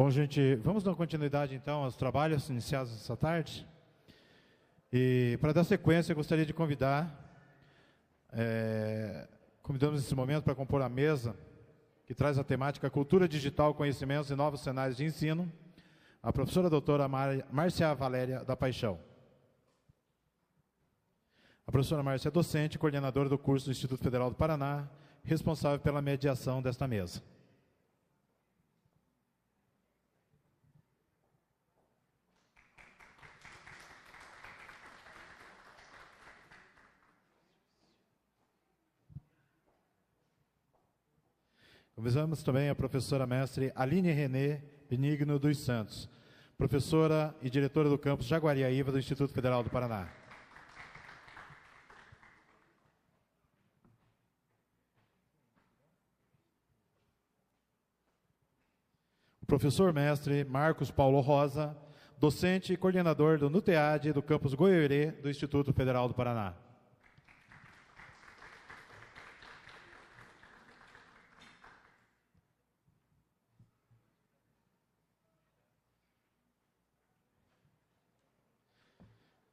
Bom, gente, vamos dar continuidade, então, aos trabalhos iniciados essa tarde. E, para dar sequência, eu gostaria de convidamos nesse momento para compor a mesa, que traz a temática Cultura Digital, Conhecimentos e Novos Cenários de Ensino, a professora doutora Márcia Valéria da Paixão. A professora Márcia é docente e coordenadora do curso do Instituto Federal do Paraná, responsável pela mediação desta mesa. Convidamos também a professora mestre Aline Renê Benigno dos Santos, professora e diretora do campus Jaguariaíva do Instituto Federal do Paraná. O professor mestre Marcos Paulo Rosa, docente e coordenador do NUTEAD do campus Goiorê do Instituto Federal do Paraná.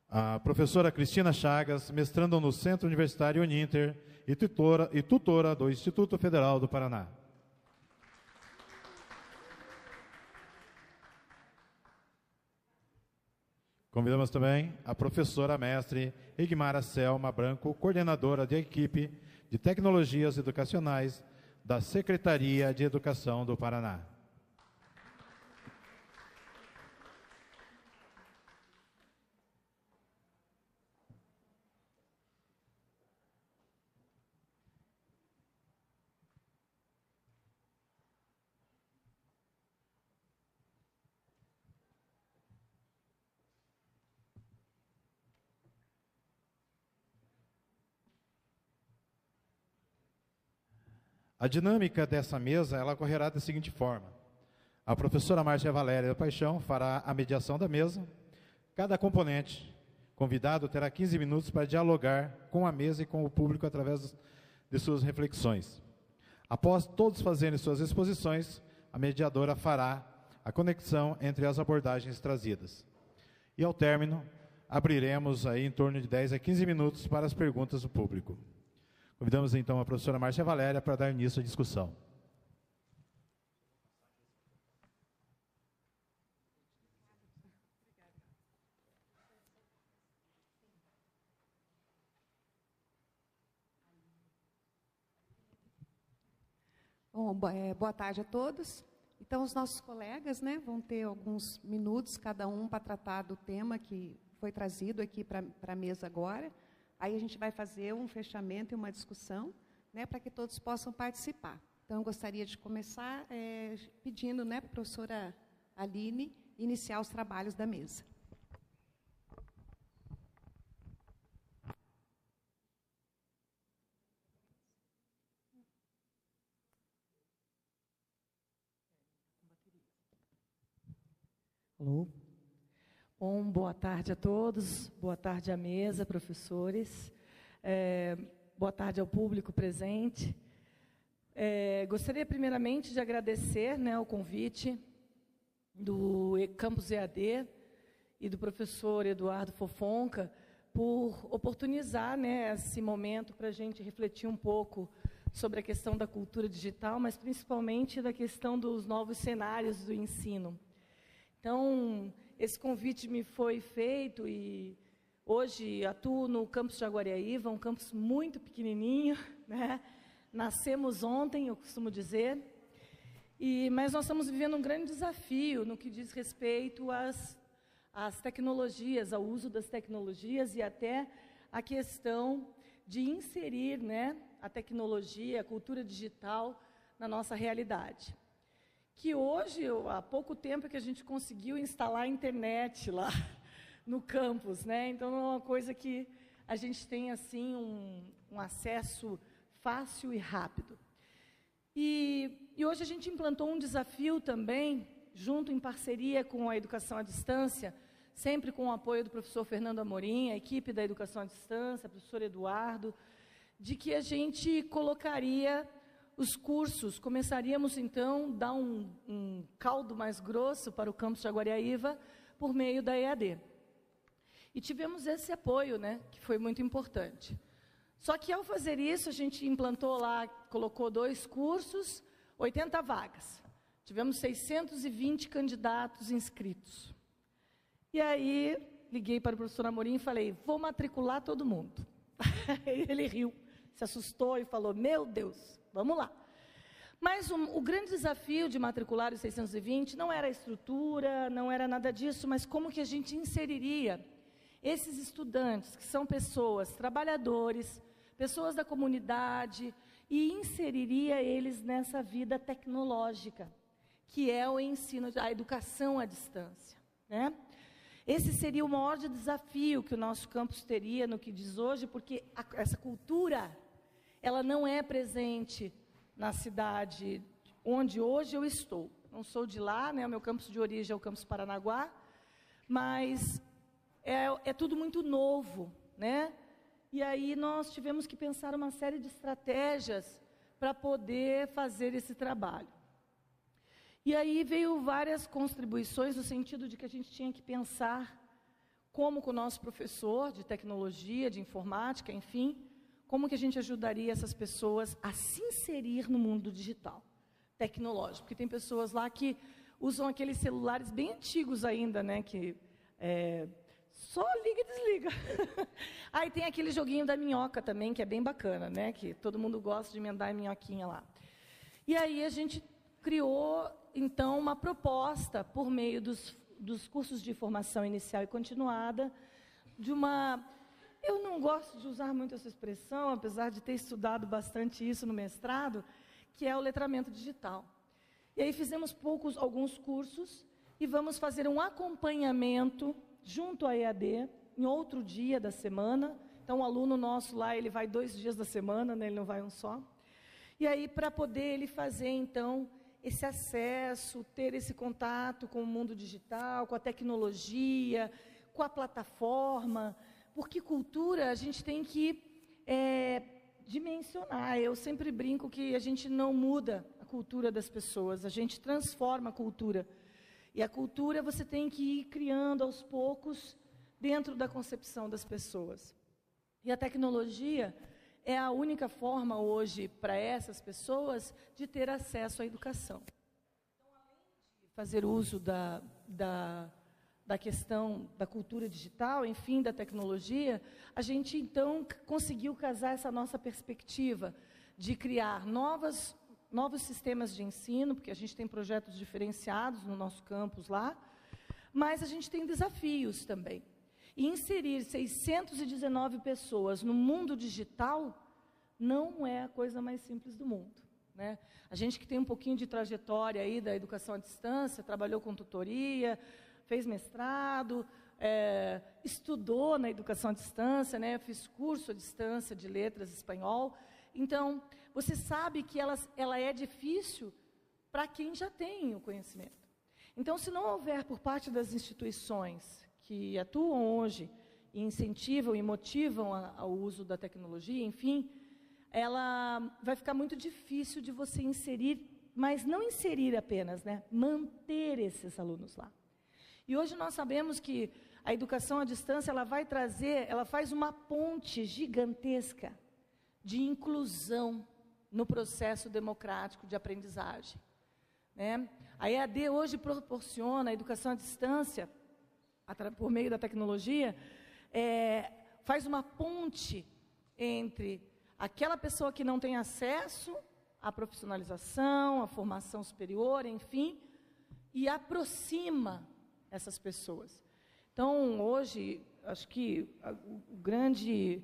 A professora Cristina Chagas, mestrando no Centro Universitário Uninter e tutora do Instituto Federal do Paraná. Convidamos também a professora mestre Igmara Selma Branco, coordenadora da equipe de Tecnologias Educacionais da Secretaria de Educação do Paraná. A dinâmica dessa mesa, ela ocorrerá da seguinte forma. A professora Márcia Valéria da Paixão fará a mediação da mesa. Cada componente convidado terá 15 minutos para dialogar com a mesa e com o público através de suas reflexões. Após todos fazerem suas exposições, a mediadora fará a conexão entre as abordagens trazidas. E ao término, abriremos aí em torno de 10 a 15 minutos para as perguntas do público. Convidamos então a professora Márcia Valéria para dar início à discussão. Bom, boa tarde a todos. Então, os nossos colegas, né, vão ter alguns minutos, cada um, para tratar do tema que foi trazido aqui para a mesa agora. Aí a gente vai fazer um fechamento e uma discussão, né, para que todos possam participar. Então, eu gostaria de começar pedindo, né, para a professora Aline iniciar os trabalhos da mesa. Alô? Bom, boa tarde a todos, boa tarde à mesa, professores, boa tarde ao público presente. Gostaria primeiramente de agradecer, né, o convite do Campus EAD e do professor Eduardo Fofonca por oportunizar, né, esse momento para a gente refletir um pouco sobre a questão da cultura digital, mas principalmente da questão dos novos cenários do ensino. Então, esse convite me foi feito e hoje atuo no campus Jaguariaíva, um campus muito pequenininho, né? Nascemos ontem, eu costumo dizer, mas nós estamos vivendo um grande desafio no que diz respeito às tecnologias, ao uso das tecnologias e até a questão de inserir, né, a tecnologia, a cultura digital na nossa realidade. Que hoje, há pouco tempo que a gente conseguiu instalar a internet lá no campus, né? Então, não é uma coisa que a gente tem, assim, um acesso fácil e rápido. E hoje a gente implantou um desafio também, junto em parceria com a Educação à Distância, sempre com o apoio do professor Fernando Amorim, a equipe da Educação à Distância, professor Eduardo, de que a gente colocaria os cursos, começaríamos então a dar um caldo mais grosso para o campus de Jaguariaíva por meio da EAD. E tivemos esse apoio, né, que foi muito importante. Só que ao fazer isso, a gente implantou lá, colocou 2 cursos, 80 vagas. Tivemos 620 candidatos inscritos. E aí, liguei para o professor Amorim e falei, vou matricular todo mundo. Ele riu, se assustou e falou, meu Deus, vamos lá. Mas o grande desafio de matricular os 620 não era a estrutura, não era nada disso, mas como que a gente inseriria esses estudantes, que são pessoas, trabalhadores, pessoas da comunidade, e inseriria eles nessa vida tecnológica, que é o ensino, a educação à distância, né? Esse seria o maior desafio que o nosso campus teria no que diz hoje, porque essa cultura, ela não é presente na cidade onde hoje eu estou. Não sou de lá, né? O meu campus de origem é o campus Paranaguá, mas é tudo muito novo, né? E aí nós tivemos que pensar uma série de estratégias para poder fazer esse trabalho. E aí veio várias contribuições no sentido de que a gente tinha que pensar como com o nosso professor de tecnologia, de informática, enfim, como que a gente ajudaria essas pessoas a se inserir no mundo digital, tecnológico. Porque tem pessoas lá que usam aqueles celulares bem antigos ainda, né, que só liga e desliga. Aí tem aquele joguinho da minhoca também, que é bem bacana, né, que todo mundo gosta de emendar a minhoquinha lá. E aí a gente criou, então, uma proposta, por meio dos cursos de formação inicial e continuada, de uma... Eu não gosto de usar muito essa expressão, apesar de ter estudado bastante isso no mestrado, que é o letramento digital. E aí fizemos alguns cursos e vamos fazer um acompanhamento junto à EAD, em outro dia da semana. Então, o aluno nosso lá, ele vai 2 dias da semana, né, ele não vai um só. E aí, para poder ele fazer, então, esse acesso, ter esse contato com o mundo digital, com a tecnologia, com a plataforma, porque cultura a gente tem que dimensionar. Eu sempre brinco que a gente não muda a cultura das pessoas, a gente transforma a cultura. E a cultura você tem que ir criando aos poucos dentro da concepção das pessoas. E a tecnologia é a única forma hoje para essas pessoas de ter acesso à educação. Então, além de fazer uso da questão da cultura digital, enfim, da tecnologia, a gente então conseguiu casar essa nossa perspectiva de criar novos sistemas de ensino, porque a gente tem projetos diferenciados no nosso campus lá, mas a gente tem desafios também. E inserir 619 pessoas no mundo digital não é a coisa mais simples do mundo, né? A gente que tem um pouquinho de trajetória aí da educação à distância, trabalhou com tutoria, fez mestrado, estudou na educação à distância, né? Fiz curso à distância de letras espanhol. Então, você sabe que ela é difícil para quem já tem o conhecimento. Então, se não houver por parte das instituições que atuam hoje e incentivam e motivam ao uso da tecnologia, enfim, ela vai ficar muito difícil de você inserir, mas não inserir apenas, né? Manter esses alunos lá. E hoje nós sabemos que a educação à distância, ela faz uma ponte gigantesca de inclusão no processo democrático de aprendizagem, né? A EAD hoje proporciona a educação à distância, por meio da tecnologia, faz uma ponte entre aquela pessoa que não tem acesso à profissionalização, à formação superior, enfim, e aproxima essas pessoas. Então, hoje, acho que o grande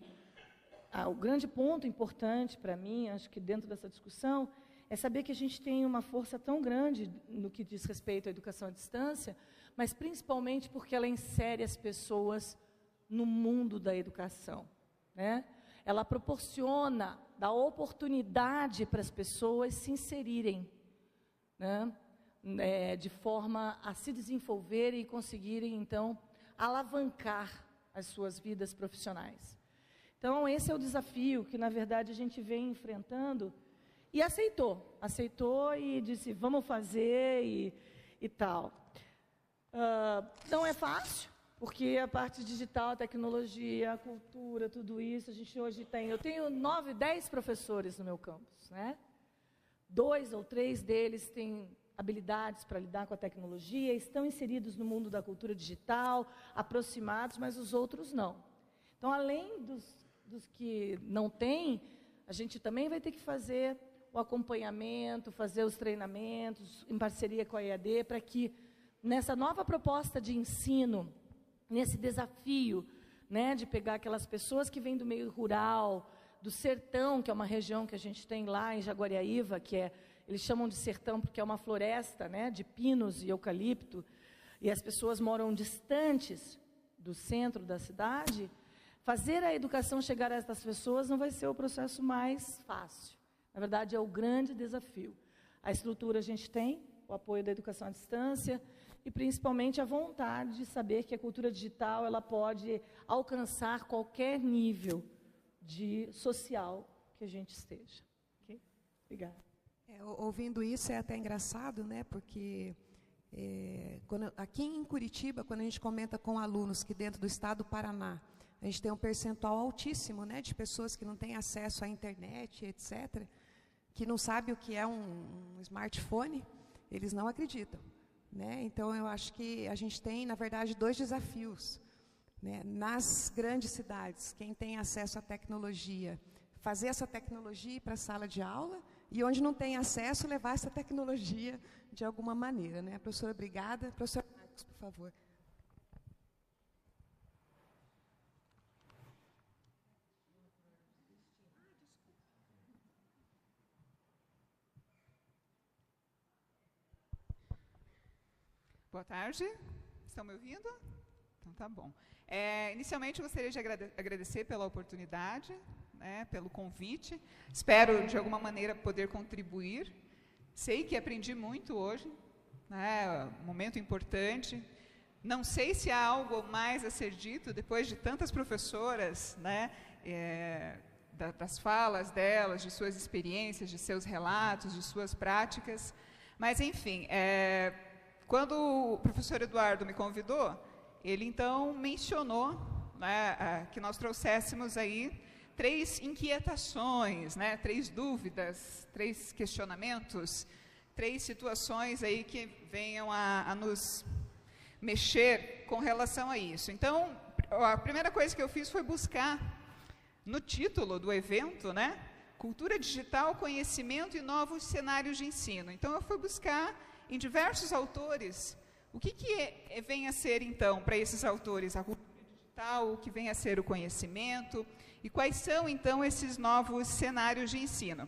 ponto importante para mim, acho que dentro dessa discussão, é saber que a gente tem uma força tão grande no que diz respeito à educação à distância, mas principalmente porque ela insere as pessoas no mundo da educação, né? Ela proporciona, dá oportunidade para as pessoas se inserirem, né? De forma a se desenvolverem e conseguirem, então, alavancar as suas vidas profissionais. Então, esse é o desafio que, na verdade, a gente vem enfrentando E aceitou e disse, vamos fazer e tal. Não é fácil, porque a parte digital, a tecnologia, a cultura, tudo isso, a gente hoje tem... Eu tenho 9, 10 professores no meu campus, né? 2 ou 3 deles têm habilidades para lidar com a tecnologia, estão inseridos no mundo da cultura digital, aproximados, mas os outros não. Então, além dos que não têm, a gente também vai ter que fazer o acompanhamento, fazer os treinamentos, em parceria com a EAD, para que, nessa nova proposta de ensino, nesse desafio, né, de pegar aquelas pessoas que vêm do meio rural, do sertão, que é uma região que a gente tem lá em Jaguariaíva, eles chamam de sertão porque é uma floresta, né, de pinos e eucalipto, e as pessoas moram distantes do centro da cidade. Fazer a educação chegar a essas pessoas não vai ser o processo mais fácil. Na verdade, é o grande desafio. A estrutura a gente tem, o apoio da educação à distância, e principalmente a vontade de saber que a cultura digital ela pode alcançar qualquer nível social que a gente esteja. Okay? Obrigada. Ouvindo isso é até engraçado, né? Porque aqui em Curitiba, quando a gente comenta com alunos que dentro do estado do Paraná, a gente tem um percentual altíssimo, né, de pessoas que não têm acesso à internet, etc., que não sabem o que é um smartphone, eles não acreditam. Né? Então, eu acho que a gente tem, na verdade, 2 desafios. Né? Nas grandes cidades, quem tem acesso à tecnologia, fazer essa tecnologia ir para a sala de aula, e onde não tem acesso, levar essa tecnologia de alguma maneira. Né? Professora, obrigada. Professor Marcos, por favor. Boa tarde. Estão me ouvindo? Então, tá bom. Inicialmente, eu gostaria de agradecer pela oportunidade, né, pelo convite. Espero, de alguma maneira, poder contribuir. Sei que aprendi muito hoje, né, um momento importante. Não sei se há algo mais a ser dito, depois de tantas professoras, né, das falas delas, de suas experiências, de seus relatos, de suas práticas. Mas, enfim, quando o professor Eduardo me convidou, ele então mencionou, né, que nós trouxéssemos aí 3 inquietações, né, 3 dúvidas, 3 questionamentos, 3 situações aí que venham a nos mexer com relação a isso. Então, a primeira coisa que eu fiz foi buscar no título do evento, né, Cultura Digital, Conhecimento e Novos Cenários de Ensino. Então, eu fui buscar em diversos autores, o que vem a ser, então, para esses autores, a cultura digital, o que vem a ser o conhecimento, e quais são, então, esses novos cenários de ensino.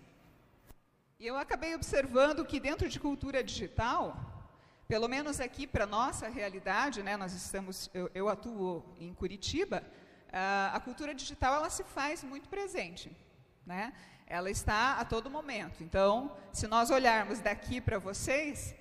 E eu acabei observando que dentro de cultura digital, pelo menos aqui para a nossa realidade, né, eu atuo em Curitiba, a cultura digital ela se faz muito presente, né? Ela está a todo momento. Então, se nós olharmos daqui para vocês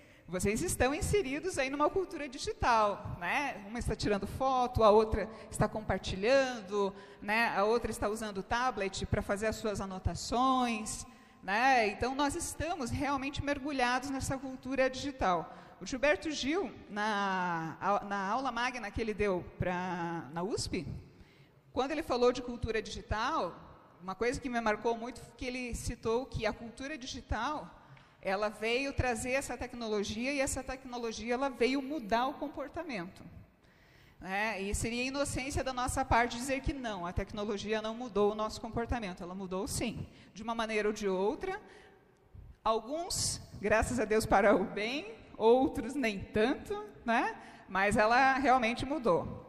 estão inseridos aí numa cultura digital, né? Uma está tirando foto, a outra está compartilhando, né? A outra está usando o tablet para fazer as suas anotações, né? Então, nós estamos realmente mergulhados nessa cultura digital. O Gilberto Gil, na aula magna que ele deu na USP, quando ele falou de cultura digital, uma coisa que me marcou muito foi que ele citou que a cultura digital ela veio trazer essa tecnologia e essa tecnologia ela veio mudar o comportamento. Né? E seria inocência da nossa parte dizer que não, a tecnologia não mudou o nosso comportamento. Ela mudou sim, de uma maneira ou de outra. Alguns, graças a Deus, para o bem, outros nem tanto, né? Mas ela realmente mudou.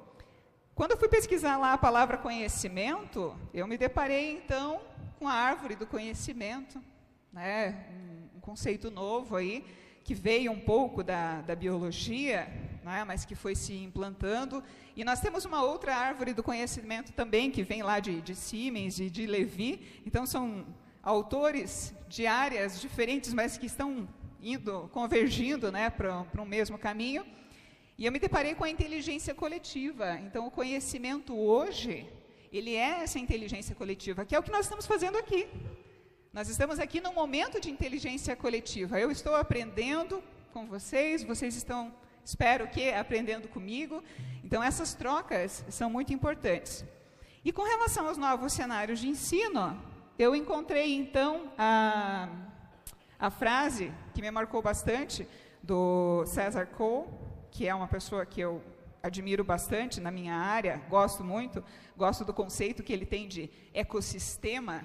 Quando eu fui pesquisar lá a palavra conhecimento, eu me deparei então com a árvore do conhecimento, né? Um conceito novo aí, que veio um pouco da biologia, né, mas que foi se implantando. E nós temos uma outra árvore do conhecimento também, que vem lá de Siemens e de Levi. Então, são autores de áreas diferentes, mas que estão convergindo, né, para um mesmo caminho. E eu me deparei com a inteligência coletiva. Então, o conhecimento hoje, ele é essa inteligência coletiva, que é o que nós estamos fazendo aqui. Nós estamos aqui num momento de inteligência coletiva. Eu estou aprendendo com vocês, vocês estão, espero que, aprendendo comigo. Então, essas trocas são muito importantes. E com relação aos novos cenários de ensino, eu encontrei, então, a frase que me marcou bastante, do César Cole, que é uma pessoa que eu admiro bastante na minha área, gosto muito, gosto do conceito que ele tem de ecossistema,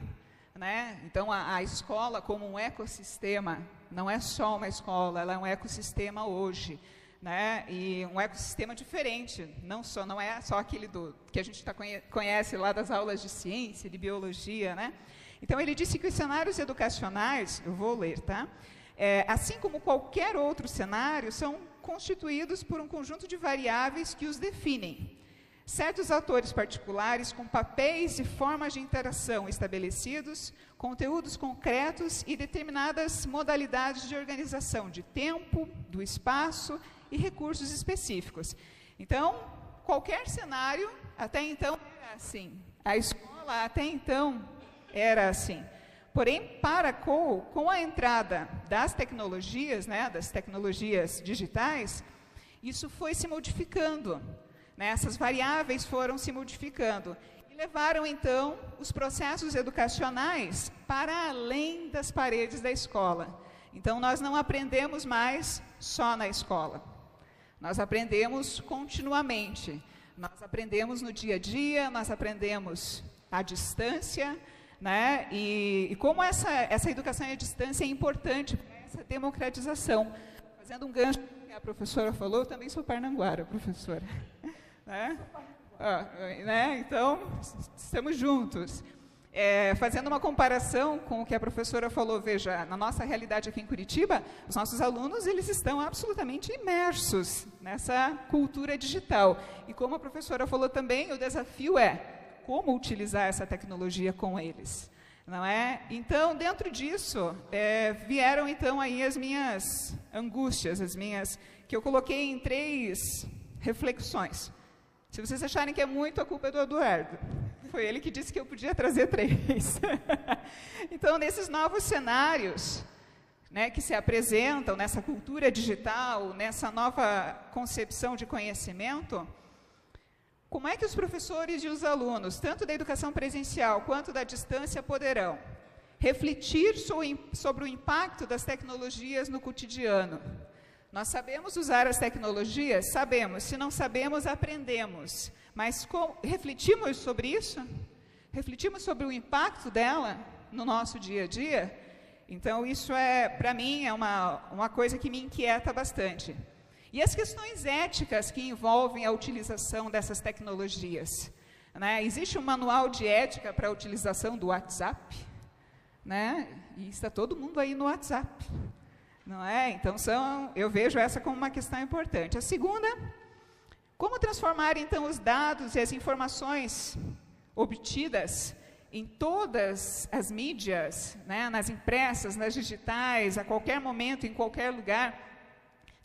né? Então, a escola como um ecossistema, não é só uma escola, ela é um ecossistema hoje, né? E um ecossistema diferente, não é só aquele que a gente conhece lá das aulas de ciência, de biologia, né? Então, ele disse que os cenários educacionais, eu vou ler, tá? Assim como qualquer outro cenário, são constituídos por um conjunto de variáveis que os definem. Certos atores particulares com papéis e formas de interação estabelecidos, conteúdos concretos e determinadas modalidades de organização de tempo, do espaço e recursos específicos. Então, qualquer cenário, até então, era assim. A escola, até então, era assim. Porém, para Cole, com a entrada das tecnologias, né, das tecnologias digitais, isso foi se modificando. Essas variáveis foram se modificando e levaram, então, os processos educacionais para além das paredes da escola. Então, nós não aprendemos mais só na escola. Nós aprendemos continuamente. Nós aprendemos no dia a dia, nós aprendemos à distância, né? E como essa educação à distância é importante para essa democratização. Fazendo um gancho que a professora falou, eu também sou parnanguara, professora. Né? Então, estamos juntos. Fazendo uma comparação com o que a professora falou, veja, na nossa realidade aqui em Curitiba, os nossos alunos, eles estão absolutamente imersos nessa cultura digital. E como a professora falou também, o desafio é como utilizar essa tecnologia com eles, não é? Então, dentro disso, vieram então aí as minhas angústias, que eu coloquei em 3 reflexões. Se vocês acharem que é muito, a culpa é do Eduardo. Foi ele que disse que eu podia trazer 3. Então, nesses novos cenários, né, que se apresentam nessa cultura digital, nessa nova concepção de conhecimento, como é que os professores e os alunos, tanto da educação presencial quanto da distância, poderão refletir sobre o impacto das tecnologias no cotidiano? Nós sabemos usar as tecnologias? Sabemos. Se não sabemos, aprendemos. Mas refletimos sobre isso? Refletimos sobre o impacto dela no nosso dia a dia? Então, isso para mim, é uma coisa que me inquieta bastante. E as questões éticas que envolvem a utilização dessas tecnologias, né? Existe um manual de ética para a utilização do WhatsApp, né? E está todo mundo aí no WhatsApp, não é? Então, eu vejo essa como uma questão importante. A segunda, como transformar, então, os dados e as informações obtidas em todas as mídias, né? Nas impressas, nas digitais, a qualquer momento, em qualquer lugar.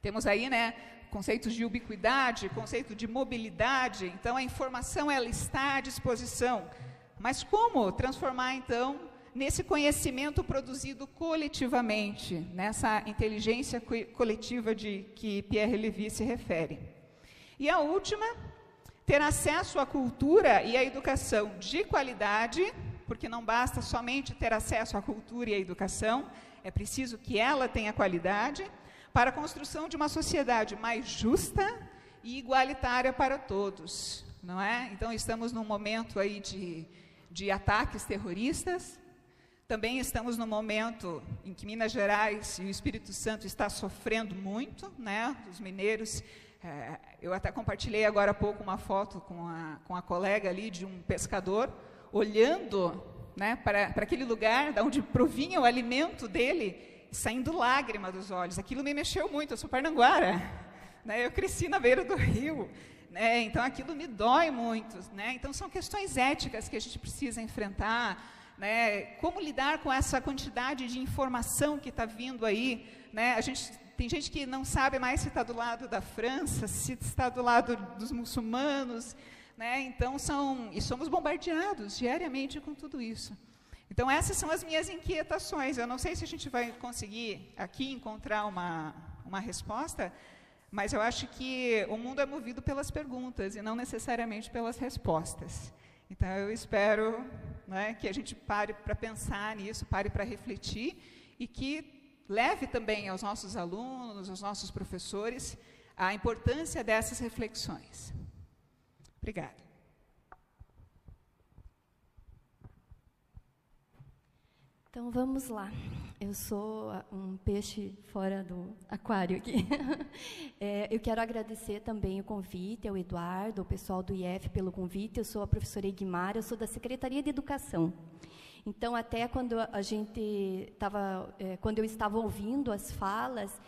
Temos aí, né, conceitos de ubiquidade, conceito de mobilidade. Então, a informação ela está à disposição. Mas como transformar, então, nesse conhecimento produzido coletivamente, nessa inteligência coletiva que Pierre Levy se refere? E a última, ter acesso à cultura e à educação de qualidade, porque não basta somente ter acesso à cultura e à educação, é preciso que ela tenha qualidade, para a construção de uma sociedade mais justa e igualitária para todos, não é? Então, estamos num momento aí de ataques terroristas, também estamos num momento em que Minas Gerais e o Espírito Santo está sofrendo muito, né? Os mineiros, eu até compartilhei agora há pouco uma foto com a colega ali de um pescador, olhando, né, para aquele lugar de onde provinha o alimento dele, saindo lágrima dos olhos. Aquilo me mexeu muito, eu sou parnanguara, né? Eu cresci na beira do rio, né? Então aquilo me dói muito, né? Então são questões éticas que a gente precisa enfrentar, né? Como lidar com essa quantidade de informação que está vindo aí, né? Tem gente que não sabe mais se está do lado da França, se está do lado dos muçulmanos, né? Então somos bombardeados diariamente com tudo isso. Então, essas são as minhas inquietações. Eu não sei se a gente vai conseguir aqui encontrar uma resposta, mas eu acho que o mundo é movido pelas perguntas e não necessariamente pelas respostas. Então, eu espero, né, que a gente pare para pensar nisso, pare para refletir e que leve também aos nossos alunos, aos nossos professores, a importância dessas reflexões. Obrigada. Então, vamos lá. Eu sou um peixe fora do aquário aqui. Eu quero agradecer também o convite ao Eduardo, ao pessoal do IF pelo convite. Eu sou a professora Egmar, eu sou da Secretaria de Educação. Então, até quando quando eu estava ouvindo as falas,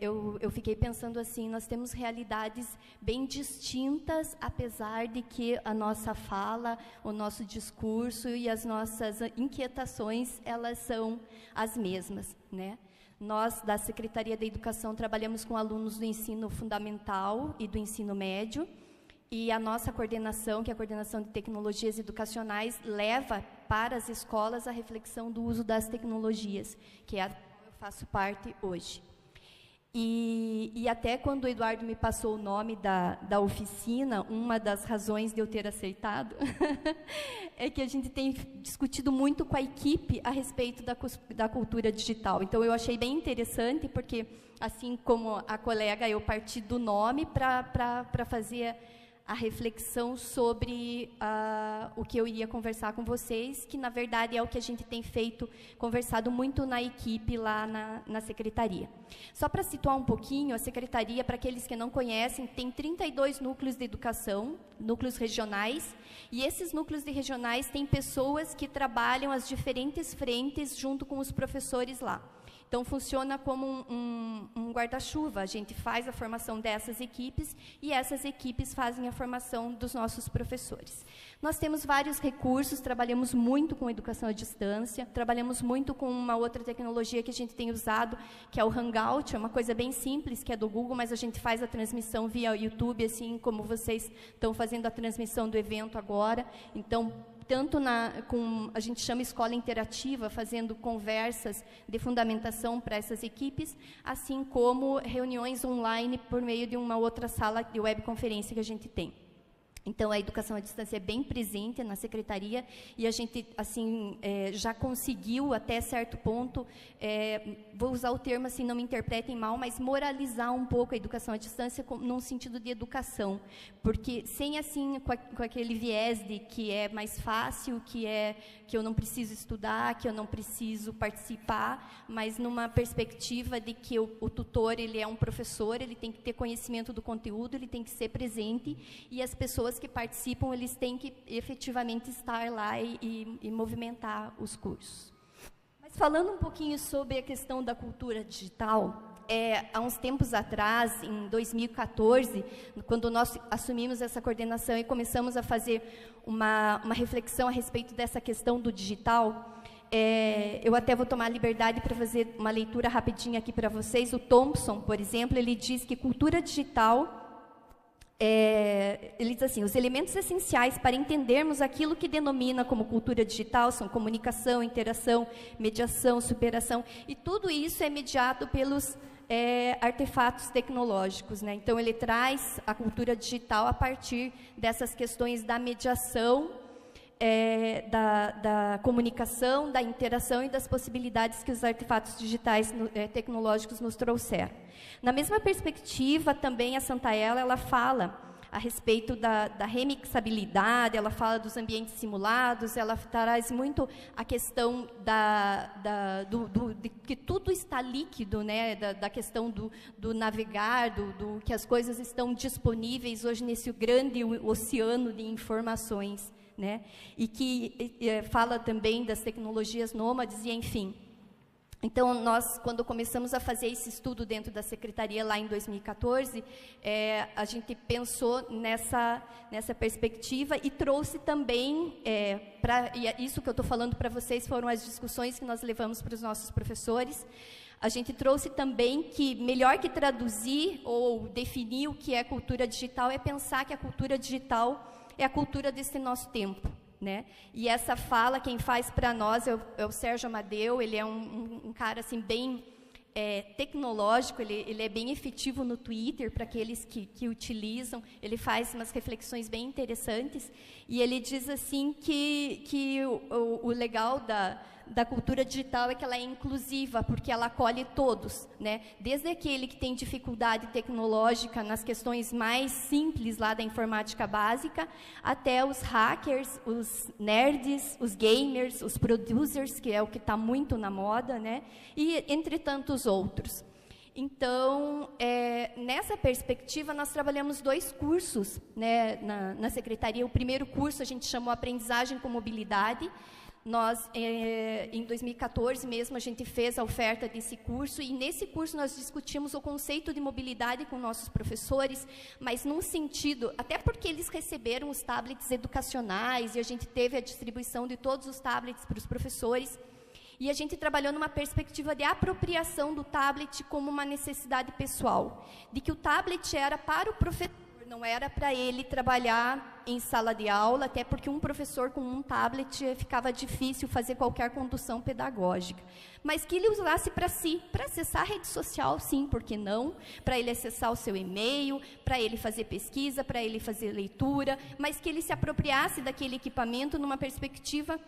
eu fiquei pensando assim, nós temos realidades bem distintas, apesar de que a nossa fala, o nosso discurso e as nossas inquietações, elas são as mesmas, né? Nós, da Secretaria da Educação, trabalhamos com alunos do ensino fundamental e do ensino médio, e a nossa coordenação, que é a Coordenação de Tecnologias Educacionais, leva para as escolas a reflexão do uso das tecnologias, que é a qual eu faço parte hoje. E até quando o Eduardo me passou o nome da oficina, uma das razões de eu ter aceitado é que a gente tem discutido muito com a equipe a respeito da cultura digital. Então, eu achei bem interessante, porque, assim como a colega, eu parti do nome para fazer a reflexão sobre o que eu iria conversar com vocês, que, na verdade, é o que a gente tem conversado muito na equipe lá na Secretaria. Só para situar um pouquinho, a Secretaria, para aqueles que não conhecem, tem 32 núcleos de educação, núcleos regionais, e esses núcleos de regionais têm pessoas que trabalham as diferentes frentes junto com os professores lá. Então, funciona como um guarda-chuva. A gente faz a formação dessas equipes e essas equipes fazem a formação dos nossos professores. Nós temos vários recursos, trabalhamos muito com educação à distância, trabalhamos muito com uma outra tecnologia que a gente tem usado, que é o Hangout, é uma coisa bem simples, que é do Google, mas a gente faz a transmissão via YouTube, assim como vocês estão fazendo a transmissão do evento agora. Então, tanto a gente chama escola interativa, fazendo conversas de fundamentação para essas equipes, assim como reuniões online por meio de uma outra sala de webconferência que a gente tem. Então, a educação à distância é bem presente na Secretaria e a gente, assim, já conseguiu, até certo ponto, vou usar o termo, assim, não me interpretem mal, mas moralizar um pouco a educação à distância num sentido de educação. Porque sem, assim, com aquele viés de que é mais fácil, que eu não preciso estudar, que eu não preciso participar, mas numa perspectiva de que o tutor, ele é um professor, ele tem que ter conhecimento do conteúdo, ele tem que ser presente, e as pessoas que participam, eles têm que efetivamente estar lá e movimentar os cursos. Mas falando um pouquinho sobre a questão da cultura digital, há uns tempos atrás, em 2014, quando nós assumimos essa coordenação e começamos a fazer uma reflexão a respeito dessa questão do digital, eu até vou tomar a liberdade para fazer uma leitura rapidinha aqui para vocês. O Thompson, por exemplo, ele diz que cultura digital... ele diz assim, os elementos essenciais para entendermos aquilo que denomina como cultura digital são comunicação, interação, mediação, superação, e tudo isso é mediado pelos artefatos tecnológicos, né? Então, ele traz a cultura digital a partir dessas questões da mediação, da comunicação, da interação e das possibilidades que os artefatos digitais tecnológicos nos trouxeram. Na mesma perspectiva, também a Santaella, ela fala a respeito da remixabilidade, ela fala dos ambientes simulados, ela traz muito a questão de que tudo está líquido, né? da questão do navegar, do que as coisas estão disponíveis hoje nesse grande oceano de informações, né? E que fala também das tecnologias nômades e, enfim. Então, nós, quando começamos a fazer esse estudo dentro da Secretaria, lá em 2014, a gente pensou nessa perspectiva e trouxe também, e isso que eu estou falando para vocês foram as discussões que nós levamos para os nossos professores. A gente trouxe também que, melhor que traduzir ou definir o que é cultura digital, é pensar que a cultura digital é a cultura desse nosso tempo, né? E essa fala, quem faz para nós é o Sérgio Amadeu. Ele é um cara assim, bem tecnológico, ele é bem efetivo no Twitter, para aqueles que utilizam. Ele faz umas reflexões bem interessantes, e ele diz assim que o legal da cultura digital é que ela é inclusiva, porque ela acolhe todos, né? Desde aquele que tem dificuldade tecnológica nas questões mais simples lá da informática básica, até os hackers, os nerds, os gamers, os producers, que é o que está muito na moda, né? E entre tantos outros. Então, nessa perspectiva, nós trabalhamos 2 cursos, né, na secretaria. O primeiro curso a gente chamou Aprendizagem com Mobilidade. Nós, em 2014 mesmo, a gente fez a oferta desse curso, e nesse curso nós discutimos o conceito de mobilidade com nossos professores, mas num sentido, até porque eles receberam os tablets educacionais, e a gente teve a distribuição de todos os tablets para os professores, e a gente trabalhou numa perspectiva de apropriação do tablet como uma necessidade pessoal, de que o tablet era para o professor, não era para ele trabalhar em sala de aula, até porque um professor com um tablet ficava difícil fazer qualquer condução pedagógica. Mas que ele usasse para si, para acessar a rede social, sim, por que não? Para ele acessar o seu e-mail, para ele fazer pesquisa, para ele fazer leitura, mas que ele se apropriasse daquele equipamento numa perspectiva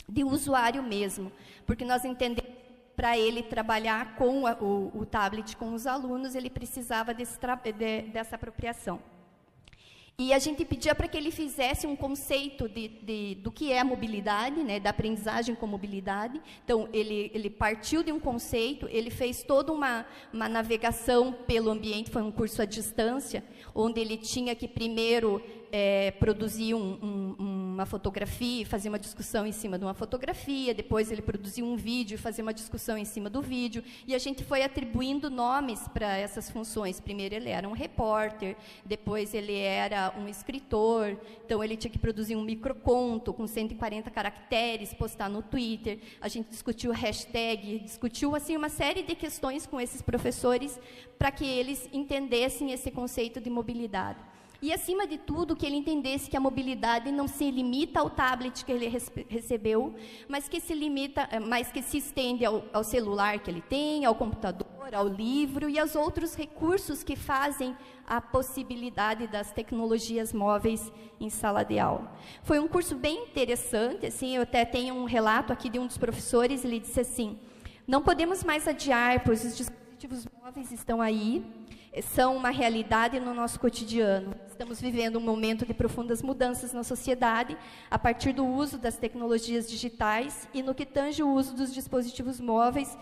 de usuário mesmo, porque nós entendemos para ele trabalhar com o tablet com os alunos, ele precisava dessa apropriação. E a gente pedia para que ele fizesse um conceito do que é a mobilidade, né, da aprendizagem com mobilidade. Então, ele partiu de um conceito, ele fez toda uma navegação pelo ambiente, foi um curso à distância, onde ele tinha que primeiro produzir uma fotografia e fazer uma discussão em cima de uma fotografia, depois ele produziu um vídeo e fazer uma discussão em cima do vídeo, e a gente foi atribuindo nomes para essas funções. Primeiro ele era um repórter, depois ele era um escritor, então ele tinha que produzir um microconto com 140 caracteres, postar no Twitter, a gente discutiu hashtag, discutiu assim, uma série de questões com esses professores para que eles entendessem esse conceito de mobilidade. E, acima de tudo, que ele entendesse que a mobilidade não se limita ao tablet que ele recebeu, mas que se estende ao celular que ele tem, ao computador, ao livro e aos outros recursos que fazem a possibilidade das tecnologias móveis em sala de aula. Foi um curso bem interessante, assim, eu até tenho um relato aqui de um dos professores, ele disse assim: não podemos mais adiar, pois os dispositivos móveis estão aí, são uma realidade no nosso cotidiano. Estamos vivendo um momento de profundas mudanças na sociedade, a partir do uso das tecnologias digitais, e no que tange o uso dos dispositivos móveis,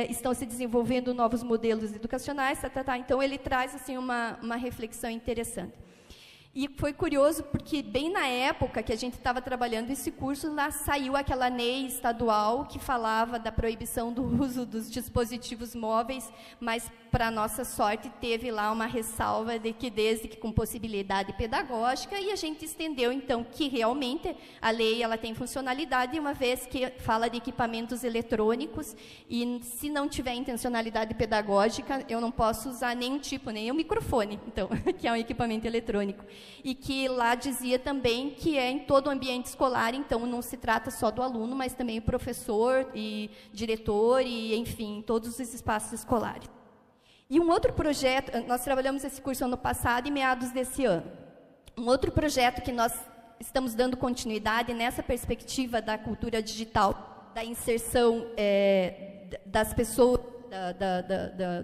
estão se desenvolvendo novos modelos educacionais, Então, ele traz assim, uma reflexão interessante. E foi curioso, porque bem na época que a gente estava trabalhando esse curso, lá saiu aquela lei estadual que falava da proibição do uso dos dispositivos móveis, mas, para nossa sorte, teve lá uma ressalva de que, desde que com possibilidade pedagógica, e a gente estendeu, então, que realmente a lei ela tem funcionalidade, uma vez que fala de equipamentos eletrônicos, e se não tiver intencionalidade pedagógica, eu não posso usar nenhum tipo, nem o microfone, então, que é um equipamento eletrônico. E que lá dizia também que é em todo o ambiente escolar, então não se trata só do aluno, mas também o professor e diretor e, enfim, todos os espaços escolares. E um outro projeto, nós trabalhamos esse curso ano passado e meados desse ano. Um outro projeto que nós estamos dando continuidade nessa perspectiva da cultura digital, da inserção das pessoas,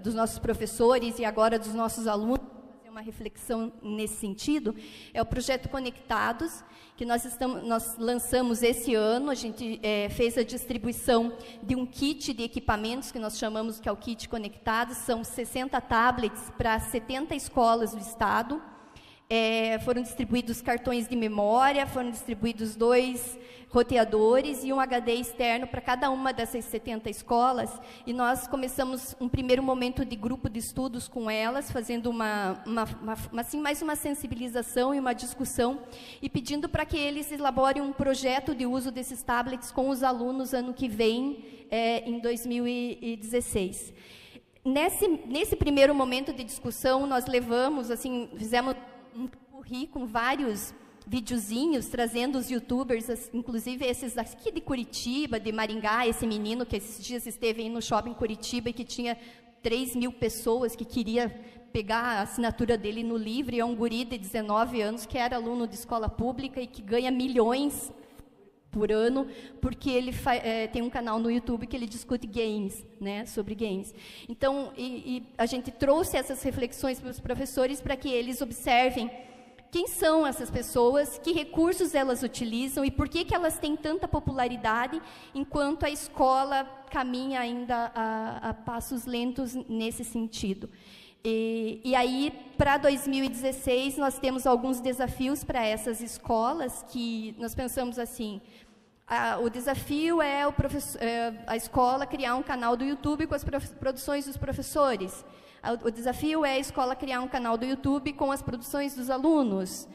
dos nossos professores e agora dos nossos alunos, uma reflexão nesse sentido, é o projeto Conectados, que nós lançamos esse ano. A gente fez a distribuição de um kit de equipamentos, que nós chamamos que é o kit Conectados, são 60 tablets para 70 escolas do estado. Foram distribuídos cartões de memória, foram distribuídos 2 roteadores e um HD externo para cada uma dessas 70 escolas, e nós começamos um primeiro momento de grupo de estudos com elas, fazendo mais uma sensibilização e uma discussão, e pedindo para que eles elaborem um projeto de uso desses tablets com os alunos ano que vem, em 2016. Nesse primeiro momento de discussão, nós fizemos um currículo com vários videozinhos, trazendo os youtubers, inclusive esses aqui de Curitiba, de Maringá, esse menino que esses dias esteve aí no shopping Curitiba e que tinha 3.000 pessoas que queria pegar a assinatura dele no livro, e é um guri de 19 anos que era aluno de escola pública e que ganha milhões por ano, porque ele tem um canal no YouTube que ele discute games, né, sobre games. Então, a gente trouxe essas reflexões para os professores para que eles observem quem são essas pessoas, que recursos elas utilizam e por que elas têm tanta popularidade, enquanto a escola caminha ainda a passos lentos nesse sentido. E aí, para 2016, nós temos alguns desafios para essas escolas, que nós pensamos assim, o desafio é a escola criar um canal do YouTube com as produções dos professores. O desafio é a escola criar um canal do YouTube com as produções dos alunos,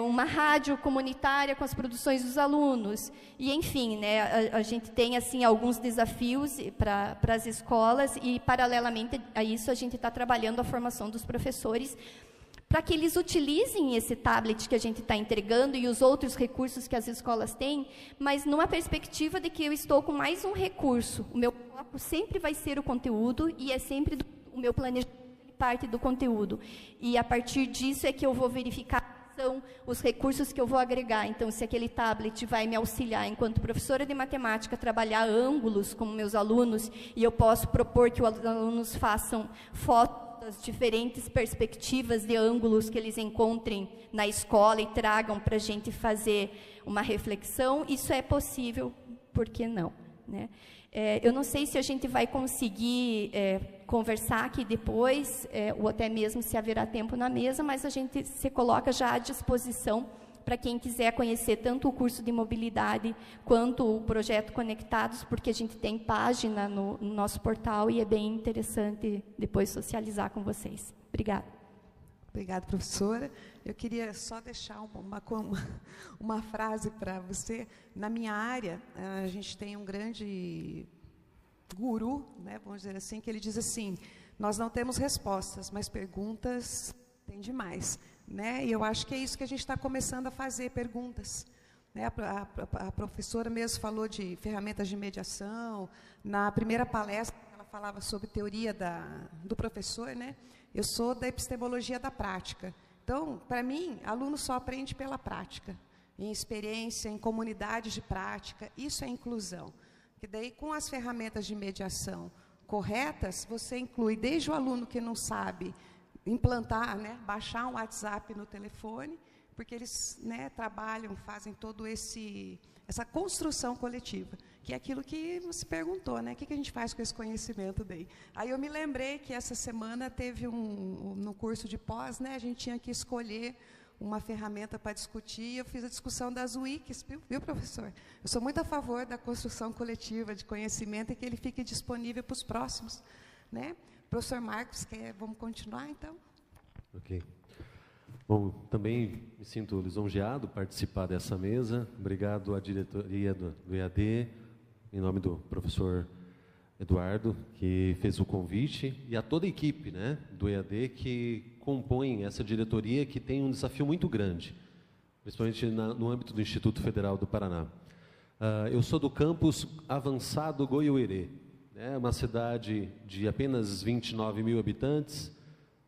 uma rádio comunitária com as produções dos alunos, e enfim, né, a gente tem assim alguns desafios para as escolas, e paralelamente a isso a gente está trabalhando a formação dos professores para que eles utilizem esse tablet que a gente está entregando e os outros recursos que as escolas têm, mas numa perspectiva de que eu estou com mais um recurso. O meu foco sempre vai ser o conteúdo, e é sempre o meu planejamento parte do conteúdo. E a partir disso é que eu vou verificar são os recursos que eu vou agregar. Então, se aquele tablet vai me auxiliar, enquanto professora de matemática, trabalhar ângulos com meus alunos, e eu posso propor que os alunos façam fotos das diferentes perspectivas de ângulos que eles encontrem na escola e tragam para a gente fazer uma reflexão, isso é possível, por que não, né? Eu não sei se a gente vai conseguir conversar aqui depois, ou até mesmo se haverá tempo na mesa, mas a gente se coloca já à disposição para quem quiser conhecer tanto o curso de mobilidade quanto o projeto Conectados, porque a gente tem página no nosso portal e é bem interessante depois socializar com vocês. Obrigada. Obrigada, professora. Eu queria só deixar uma frase para você. Na minha área, a gente tem um grande guru, né, vamos dizer assim, que ele diz assim: nós não temos respostas, mas perguntas tem demais, né? E eu acho que é isso que a gente está começando a fazer, perguntas. Né? A professora mesmo falou de ferramentas de mediação. Na primeira palestra, ela falava sobre teoria do professor, né? Eu sou da epistemologia da prática. Então, para mim, aluno só aprende pela prática, em experiência, em comunidades de prática. Isso é inclusão. Que daí, com as ferramentas de mediação corretas, você inclui desde o aluno que não sabe implantar, né, baixar um WhatsApp no telefone, porque eles, né, trabalham, fazem todo essa construção coletiva, que é aquilo que você perguntou, né? O que a gente faz com esse conhecimento daí? Aí eu me lembrei que essa semana teve no curso de pós, né, a gente tinha que escolher uma ferramenta para discutir, eu fiz a discussão das wikis, viu, professor? Eu sou muito a favor da construção coletiva de conhecimento e que ele fique disponível para os próximos, né? Professor Marcos, vamos continuar, então? Ok. Bom, também me sinto lisonjeado participar dessa mesa. Obrigado à diretoria do EAD, em nome do professor Eduardo, que fez o convite, e a toda a equipe, né, do EAD que compõe essa diretoria, que tem um desafio muito grande, principalmente no âmbito do Instituto Federal do Paraná. Eu sou do campus avançado Goiuerê, né, uma cidade de apenas 29 mil habitantes,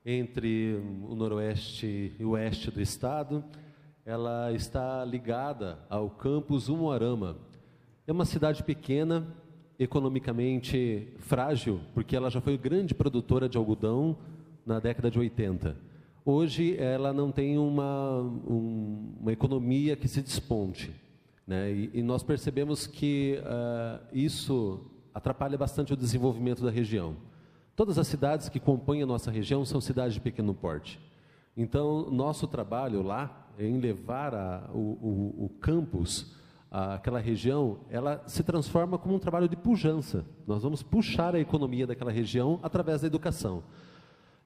entre o noroeste e o oeste do estado. Ela está ligada ao campus Umuarama. É uma cidade pequena, economicamente frágil, porque ela já foi grande produtora de algodão na década de 80. Hoje, ela não tem uma economia que se desponte, né? E nós percebemos que isso atrapalha bastante o desenvolvimento da região. Todas as cidades que compõem a nossa região são cidades de pequeno porte. Então, nosso trabalho lá é em levar o campus, aquela região, ela se transforma como um trabalho de pujança. Nós vamos puxar a economia daquela região através da educação.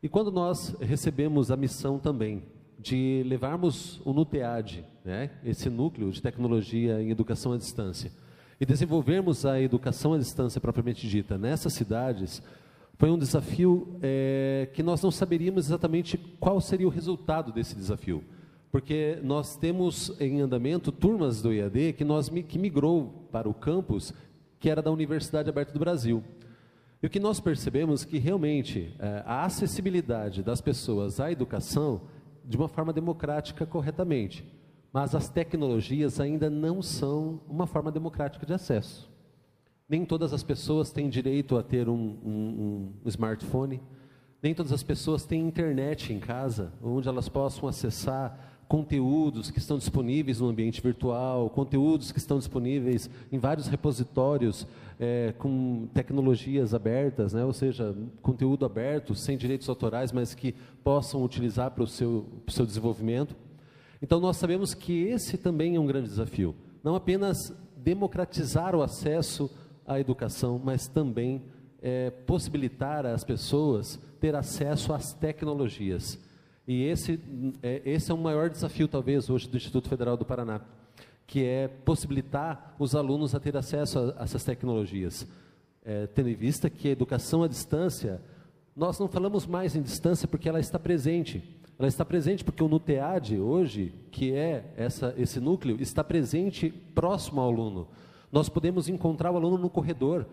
E quando nós recebemos a missão também de levarmos o NUTEAD, né, esse núcleo de tecnologia em educação à distância, e desenvolvermos a educação à distância propriamente dita nessas cidades, foi um desafio que nós não saberíamos exatamente qual seria o resultado desse desafio. porque nós temos em andamento turmas do EAD que migrou para o campus, que era da Universidade Aberta do Brasil. E o que nós percebemos que realmente a acessibilidade das pessoas à educação de uma forma democrática corretamente, mas as tecnologias ainda não são uma forma democrática de acesso. Nem todas as pessoas têm direito a ter um smartphone, nem todas as pessoas têm internet em casa, onde elas possam acessar conteúdos que estão disponíveis no ambiente virtual, conteúdos que estão disponíveis em vários repositórios com tecnologias abertas, né? Ou seja, conteúdo aberto, sem direitos autorais, mas que possam utilizar para o seu desenvolvimento. Então, nós sabemos que esse também é um grande desafio. Não apenas democratizar o acesso à educação, mas também possibilitar às pessoas ter acesso às tecnologias. E esse é o maior desafio, talvez, hoje do Instituto Federal do Paraná, que é possibilitar os alunos a ter acesso a essas tecnologias. Tendo em vista que a educação à distância, nós não falamos mais em distância porque ela está presente. Ela está presente porque o NUTEAD, hoje, que é esse núcleo, está presente próximo ao aluno. Nós podemos encontrar o aluno no corredor,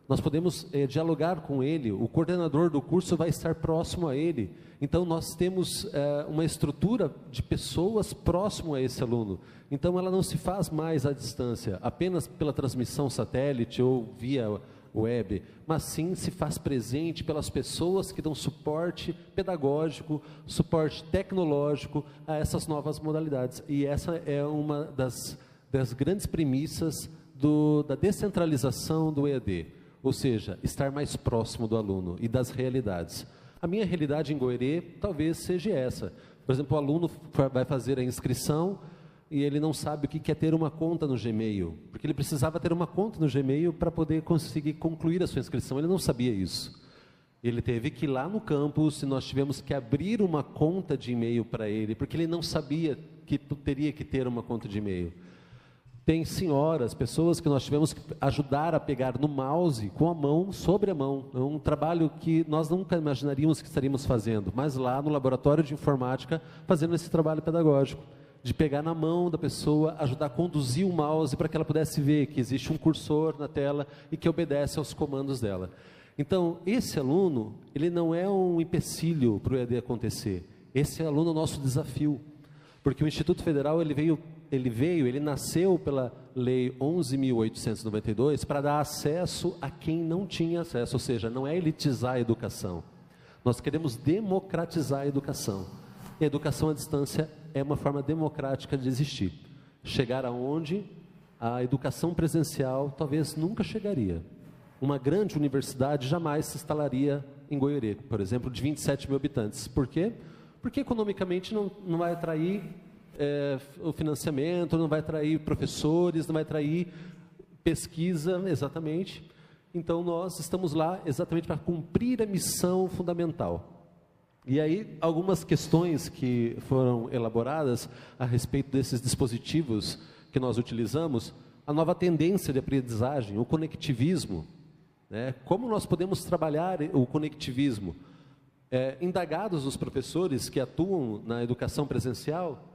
nós podemos dialogar com ele, o coordenador do curso vai estar próximo a ele. Então, nós temos uma estrutura de pessoas próximo a esse aluno. Então, ela não se faz mais à distância, apenas pela transmissão satélite ou via web, mas sim se faz presente pelas pessoas que dão suporte pedagógico, suporte tecnológico a essas novas modalidades. E essa é uma das grandes premissas da descentralização do EAD. Ou seja, estar mais próximo do aluno e das realidades. A minha realidade em Goerê talvez seja essa. Por exemplo, o aluno vai fazer a inscrição e ele não sabe o que é ter uma conta no Gmail, porque ele precisava ter uma conta no Gmail para poder conseguir concluir a sua inscrição. Ele não sabia isso. Ele teve que ir lá no campus e nós tivemos que abrir uma conta de e-mail para ele, porque ele não sabia que teria que ter uma conta de e-mail. Tem senhoras, pessoas que nós tivemos que ajudar a pegar no mouse, com a mão, sobre a mão. É um trabalho que nós nunca imaginaríamos que estaríamos fazendo, mas lá no laboratório de informática, fazendo esse trabalho pedagógico, de pegar na mão da pessoa, ajudar a conduzir o mouse para que ela pudesse ver que existe um cursor na tela e que obedece aos comandos dela. Então, esse aluno, ele não é um empecilho para o EAD acontecer. Esse aluno é o nosso desafio, porque o Instituto Federal, ele nasceu pela Lei 11.892 para dar acesso a quem não tinha acesso, ou seja, não é elitizar a educação. Nós queremos democratizar a educação. E a educação à distância é uma forma democrática de existir. Chegar aonde a educação presencial talvez nunca chegaria. Uma grande universidade jamais se instalaria em Goiorê, por exemplo, de 27 mil habitantes. Por quê? Porque economicamente não vai atrair o financiamento, não vai atrair professores, não vai atrair pesquisa, exatamente. Então, nós estamos lá exatamente para cumprir a missão fundamental. E aí, algumas questões que foram elaboradas a respeito desses dispositivos que nós utilizamos, a nova tendência de aprendizagem, o conectivismo, né? Como nós podemos trabalhar o conectivismo? Indagados os professores que atuam na educação presencial,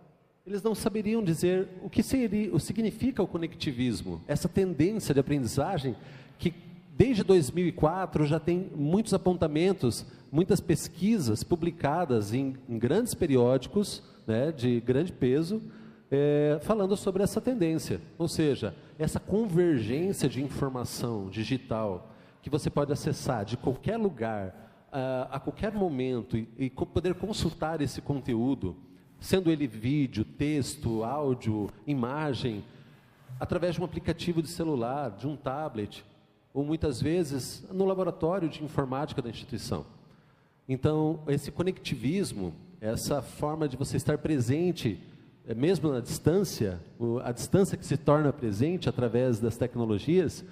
eles não saberiam dizer o que significa o conectivismo, essa tendência de aprendizagem que desde 2004 já tem muitos apontamentos, muitas pesquisas publicadas em grandes periódicos, né, de grande peso, falando sobre essa tendência, ou seja, essa convergência de informação digital que você pode acessar de qualquer lugar, a qualquer momento e poder consultar esse conteúdo, sendo ele vídeo, texto, áudio, imagem, através de um aplicativo de celular, de um tablet, ou muitas vezes no laboratório de informática da instituição. Então, esse conectivismo, essa forma de você estar presente, mesmo na distância, a distância que se torna presente através das tecnologias,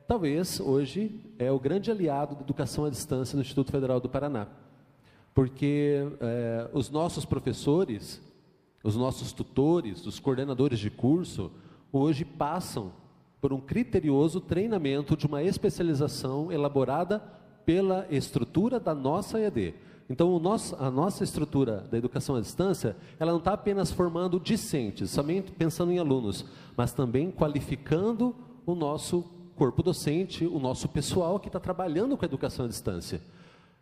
talvez hoje é o grande aliado da educação à distância no Instituto Federal do Paraná. Porque os nossos professores, os nossos tutores, os coordenadores de curso, hoje passam por um criterioso treinamento de uma especialização elaborada pela estrutura da nossa EAD. Então, a nossa estrutura da educação à distância, ela não está apenas formando discentes, somente pensando em alunos, mas também qualificando o nosso corpo docente, o nosso pessoal que está trabalhando com a educação à distância.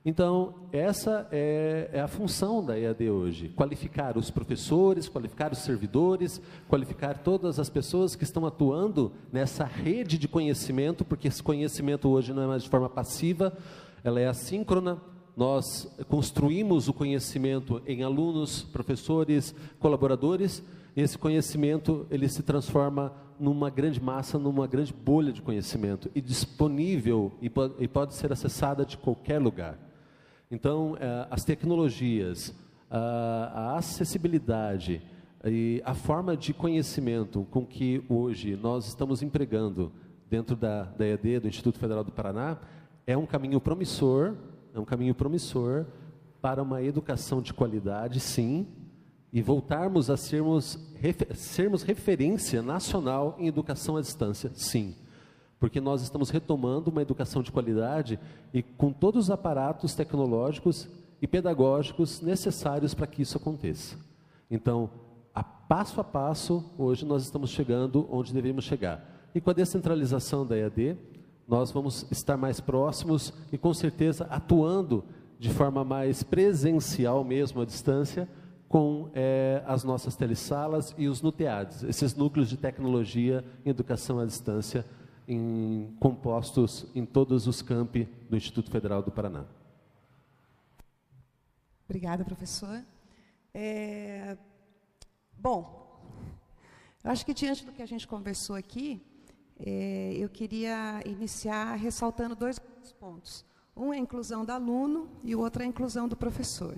Então, essa é a função da EAD hoje, qualificar os professores, qualificar os servidores, qualificar todas as pessoas que estão atuando nessa rede de conhecimento, porque esse conhecimento hoje não é mais de forma passiva, ela é assíncrona. Nós construímos o conhecimento em alunos, professores, colaboradores, e esse conhecimento ele se transforma numa grande massa, numa grande bolha de conhecimento, e disponível, e pode ser acessada de qualquer lugar. Então, as tecnologias, a acessibilidade e a forma de conhecimento com que hoje nós estamos empregando dentro da EAD, do Instituto Federal do Paraná, é um caminho promissor para uma educação de qualidade, sim, e voltarmos a sermos referência nacional em educação à distância, sim. Porque nós estamos retomando uma educação de qualidade e com todos os aparatos tecnológicos e pedagógicos necessários para que isso aconteça. Então, a passo, hoje nós estamos chegando onde devemos chegar. E com a descentralização da EAD, nós vamos estar mais próximos e, com certeza, atuando de forma mais presencial mesmo, à distância, com as nossas telesalas e os NUTEADs, esses núcleos de tecnologia em educação à distância, compostos em todos os campi do Instituto Federal do Paraná. Obrigada, professor. Bom, eu acho que diante do que a gente conversou aqui, eu queria iniciar ressaltando 2 pontos. Um é a inclusão do aluno e o outro é a inclusão do professor.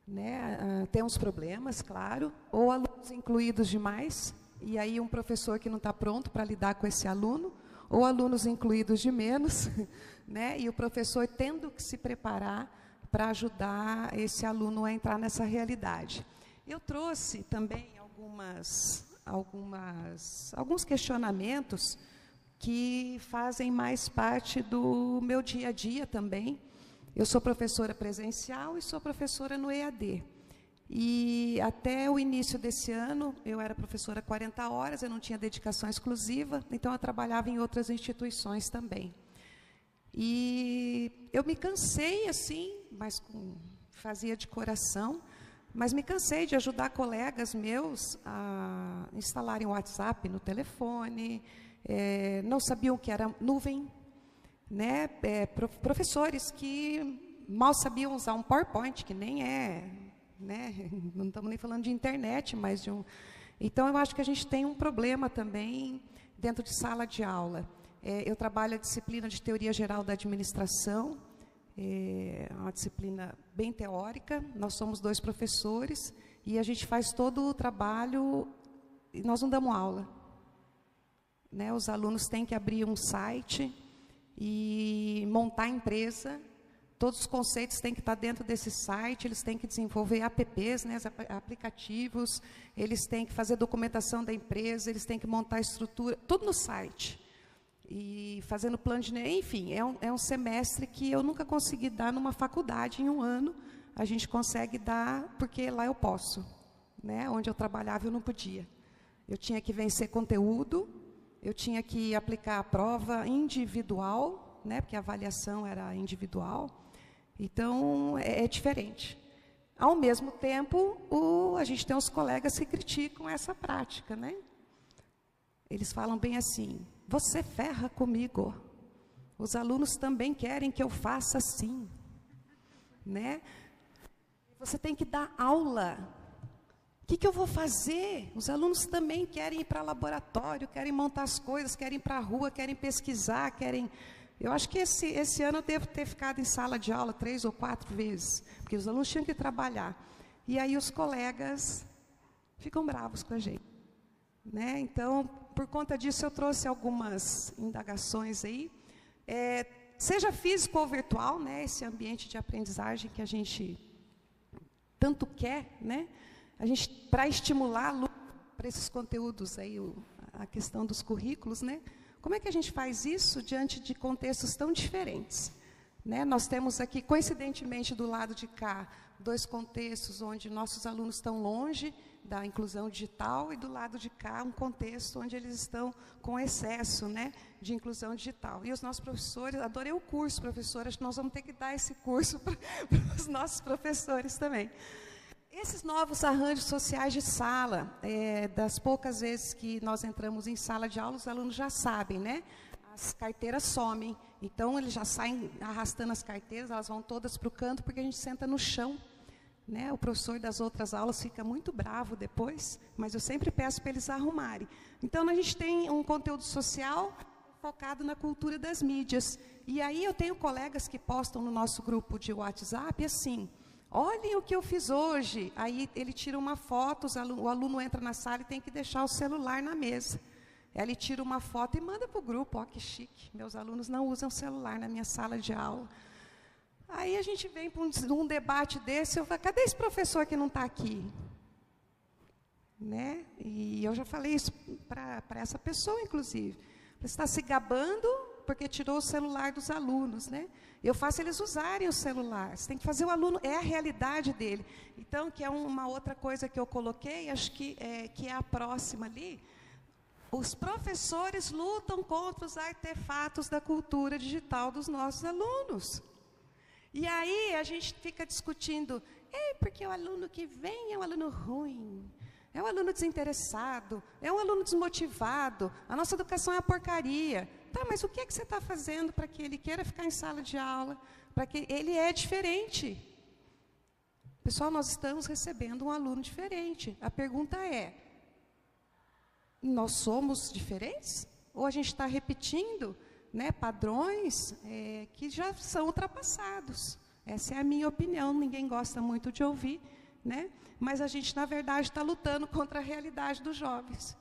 Né? Temos problemas, claro, ou alunos incluídos demais, e aí um professor que não está pronto para lidar com esse aluno, ou alunos incluídos de menos, né? E o professor tendo que se preparar para ajudar esse aluno a entrar nessa realidade. Eu trouxe também alguns questionamentos que fazem mais parte do meu dia a dia também. Eu sou professora presencial e sou professora no EAD. E até o início desse ano, eu era professora 40 horas, eu não tinha dedicação exclusiva, então eu trabalhava em outras instituições também. E eu me cansei, assim, mas fazia de coração, mas me cansei de ajudar colegas meus a instalarem o WhatsApp no telefone, não sabiam o que era nuvem, né? Professores que mal sabiam usar um PowerPoint, que nem né? Não estamos nem falando de internet, mas de um... Então, eu acho que a gente tem um problema também dentro de sala de aula. Eu trabalho a disciplina de Teoria Geral da Administração, é uma disciplina bem teórica, nós somos 2 professores, e a gente faz todo o trabalho, e nós não damos aula. Né? Os alunos têm que abrir um site e montar a empresa. Todos os conceitos têm que estar dentro desse site, eles têm que desenvolver apps, né, aplicativos, eles têm que fazer documentação da empresa, eles têm que montar a estrutura, tudo no site. E fazendo plano de... Enfim, é um semestre que eu nunca consegui dar numa faculdade em um ano. A gente consegue dar porque lá eu posso. Né? Onde eu trabalhava eu não podia. Eu tinha que vencer conteúdo, eu tinha que aplicar a prova individual, né, porque a avaliação era individual. Então, é diferente. Ao mesmo tempo, a gente tem os colegas que criticam essa prática, né? Eles falam bem assim, você ferra comigo. Os alunos também querem que eu faça assim. Né? Você tem que dar aula. O que eu vou fazer? Os alunos também querem ir para laboratório, querem montar as coisas, querem ir para a rua, querem pesquisar, querem... Eu acho que esse ano eu devo ter ficado em sala de aula 3 ou 4 vezes, porque os alunos tinham que trabalhar. E aí os colegas ficam bravos com a gente. Né? Então, por conta disso, eu trouxe algumas indagações aí. Seja físico ou virtual, né? Esse ambiente de aprendizagem que a gente tanto quer, né? A gente, para estimular para esses conteúdos aí, a questão dos currículos, né? Como é que a gente faz isso diante de contextos tão diferentes? né? Nós temos aqui, coincidentemente, do lado de cá, 2 contextos onde nossos alunos estão longe da inclusão digital e do lado de cá um contexto onde eles estão com excesso, né, de inclusão digital. E os nossos professores, adorei o curso, professora, acho que nós vamos ter que dar esse curso para os nossos professores também. Esses novos arranjos sociais de sala, das poucas vezes que nós entramos em sala de aula, os alunos já sabem, né? As carteiras somem, então eles já saem arrastando as carteiras, elas vão todas para o canto, porque a gente senta no chão, né? O professor das outras aulas fica muito bravo depois, mas eu sempre peço para eles arrumarem. Então, a gente tem um conteúdo social focado na cultura das mídias. E aí eu tenho colegas que postam no nosso grupo de WhatsApp assim, olhem o que eu fiz hoje. Aí ele tira uma foto, o aluno entra na sala e tem que deixar o celular na mesa. Aí ele tira uma foto e manda para o grupo, ó, que chique, meus alunos não usam celular na minha sala de aula. Aí a gente vem para um debate desse, eu falo, cadê esse professor que não está aqui? Né? E eu já falei isso para essa pessoa, inclusive. Você está se gabando porque tirou o celular dos alunos, né? Eu faço eles usarem o celular. Você tem que fazer o aluno, é a realidade dele. Então, que é uma outra coisa que eu coloquei, acho que é a próxima ali. Os professores lutam contra os artefatos da cultura digital dos nossos alunos. E aí a gente fica discutindo, porque o aluno que vem é um aluno ruim, é um aluno desinteressado, é um aluno desmotivado, a nossa educação é uma porcaria. Tá, mas o que é que você está fazendo para que ele queira ficar em sala de aula? Para que ele é diferente. Pessoal, nós estamos recebendo um aluno diferente. A pergunta é, nós somos diferentes? Ou a gente está repetindo, né, padrões que já são ultrapassados? Essa é a minha opinião, ninguém gosta muito de ouvir, né? Mas a gente, na verdade, está lutando contra a realidade dos jovens.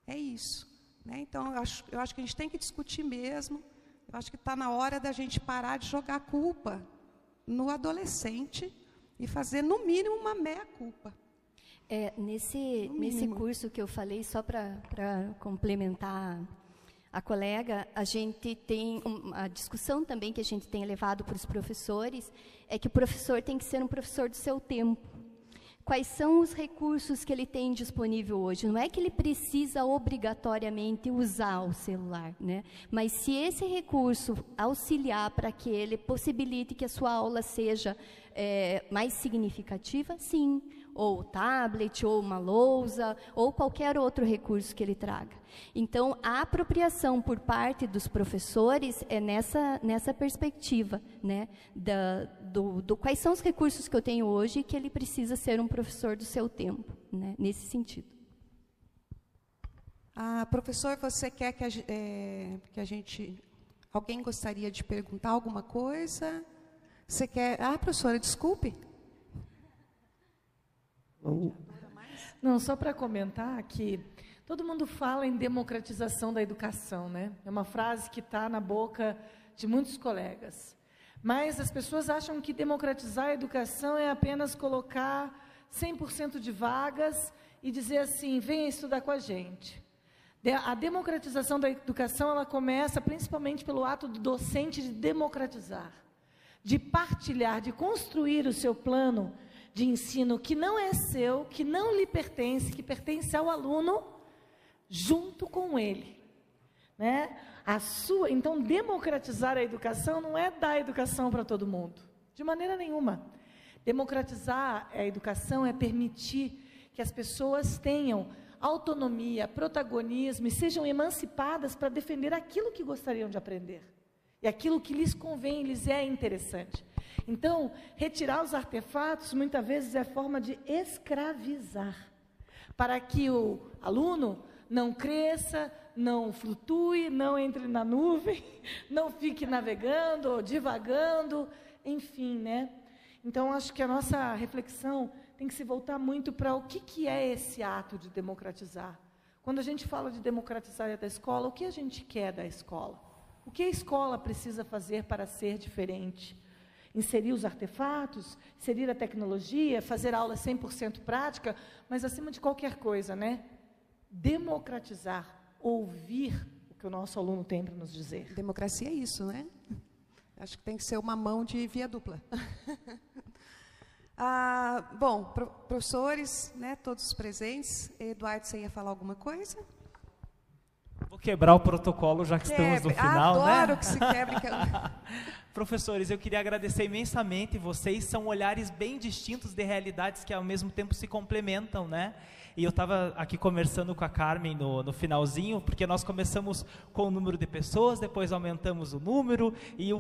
É isso. Né? Então, eu acho que a gente tem que discutir mesmo. Eu acho que está na hora da gente parar de jogar a culpa no adolescente e fazer, no mínimo, uma meia-culpa. Nesse curso que eu falei, só para complementar a colega, a gente tem a discussão também que a gente tem levado para os professores, é que o professor tem que ser um professor do seu tempo. Quais são os recursos que ele tem disponível hoje? Não é que ele precisa obrigatoriamente usar o celular, né? Mas se esse recurso auxiliar para que ele possibilite que a sua aula seja mais significativa, sim. Ou tablet, ou uma lousa, ou qualquer outro recurso que ele traga. Então, a apropriação por parte dos professores é nessa perspectiva, né, quais são os recursos que eu tenho hoje e que ele precisa ser um professor do seu tempo, né, nesse sentido. Professor, você quer que a gente... Alguém gostaria de perguntar alguma coisa? Você quer... professora, desculpe. Não, só para comentar que todo mundo fala em democratização da educação, né? É uma frase que está na boca de muitos colegas. Mas as pessoas acham que democratizar a educação é apenas colocar 100% de vagas e dizer assim, venha estudar com a gente. A democratização da educação, ela começa principalmente pelo ato do docente de democratizar, de partilhar, de construir o seu plano de ensino que não é seu, que não lhe pertence, que pertence ao aluno, junto com ele. Né? Então, democratizar a educação não é dar educação para todo mundo, de maneira nenhuma. Democratizar a educação é permitir que as pessoas tenham autonomia, protagonismo e sejam emancipadas para defender aquilo que gostariam de aprender. E aquilo que lhes convém, lhes é interessante. Então, retirar os artefatos, muitas vezes, é forma de escravizar, para que o aluno não cresça, não flutue, não entre na nuvem, não fique navegando, ou divagando, enfim, né? Então, acho que a nossa reflexão tem que se voltar muito para o que é esse ato de democratizar. Quando a gente fala de democratizar da escola, o que a gente quer da escola? O que a escola precisa fazer para ser diferente? Inserir os artefatos, inserir a tecnologia, fazer aula 100% prática, mas acima de qualquer coisa, né? Democratizar, ouvir o que o nosso aluno tem para nos dizer. Democracia é isso, né? Acho que tem que ser uma mão de via dupla. Bom, professores, né, todos presentes. Eduardo, você ia falar alguma coisa? Vou quebrar o protocolo, já que estamos no final, né? Adoro que se quebre. Professores, eu queria agradecer imensamente. Vocês são olhares bem distintos de realidades que ao mesmo tempo se complementam, né? E eu estava aqui conversando com a Carmen no finalzinho, porque nós começamos com o número de pessoas, depois aumentamos o número e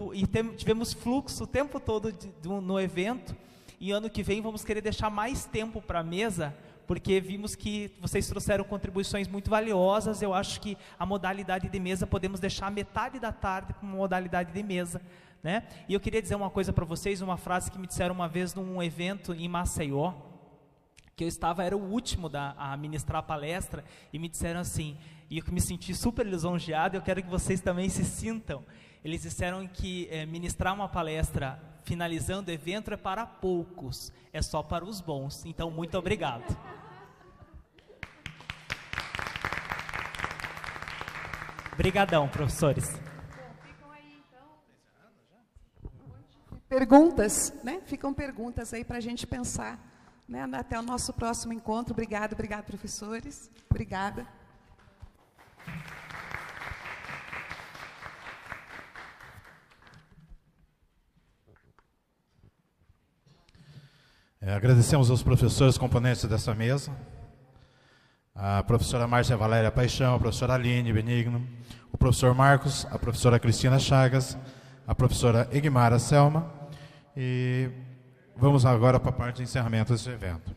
tivemos fluxo o tempo todo no evento. E ano que vem vamos querer deixar mais tempo para a mesa, porque vimos que vocês trouxeram contribuições muito valiosas. Eu acho que a modalidade de mesa podemos deixar metade da tarde para uma modalidade de mesa, né? E eu queria dizer uma coisa para vocês, uma frase que me disseram uma vez num evento em Maceió, que eu era o último a ministrar a palestra, e me disseram assim, e eu me senti super lisonjeado, eu quero que vocês também se sintam. Eles disseram que ministrar uma palestra finalizando o evento é para poucos, é só para os bons. Então, muito obrigado. Obrigadão, professores. Ficam aí, então. Perguntas, né? Ficam perguntas aí para a gente pensar, né? Até o nosso próximo encontro. Obrigado, professores. Obrigada. Agradecemos aos professores componentes dessa mesa, a professora Márcia Valéria Paixão, a professora Aline Benigno, o professor Marcos, a professora Cristina Chagas, a professora Egmara Selma, e vamos agora para a parte de encerramento desse evento.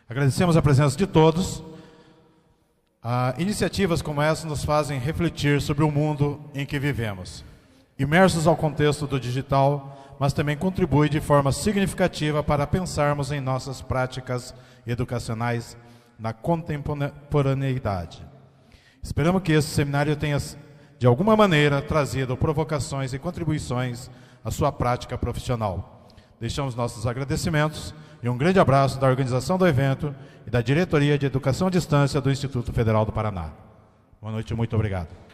Agradecemos a presença de todos. Iniciativas como essa nos fazem refletir sobre o mundo em que vivemos, imersos ao contexto do digital, mas também contribui de forma significativa para pensarmos em nossas práticas educacionais na contemporaneidade. Esperamos que esse seminário tenha, de alguma maneira, trazido provocações e contribuições à sua prática profissional. Deixamos nossos agradecimentos e um grande abraço da organização do evento e da Diretoria de Educação à Distância do Instituto Federal do Paraná. Boa noite e muito obrigado.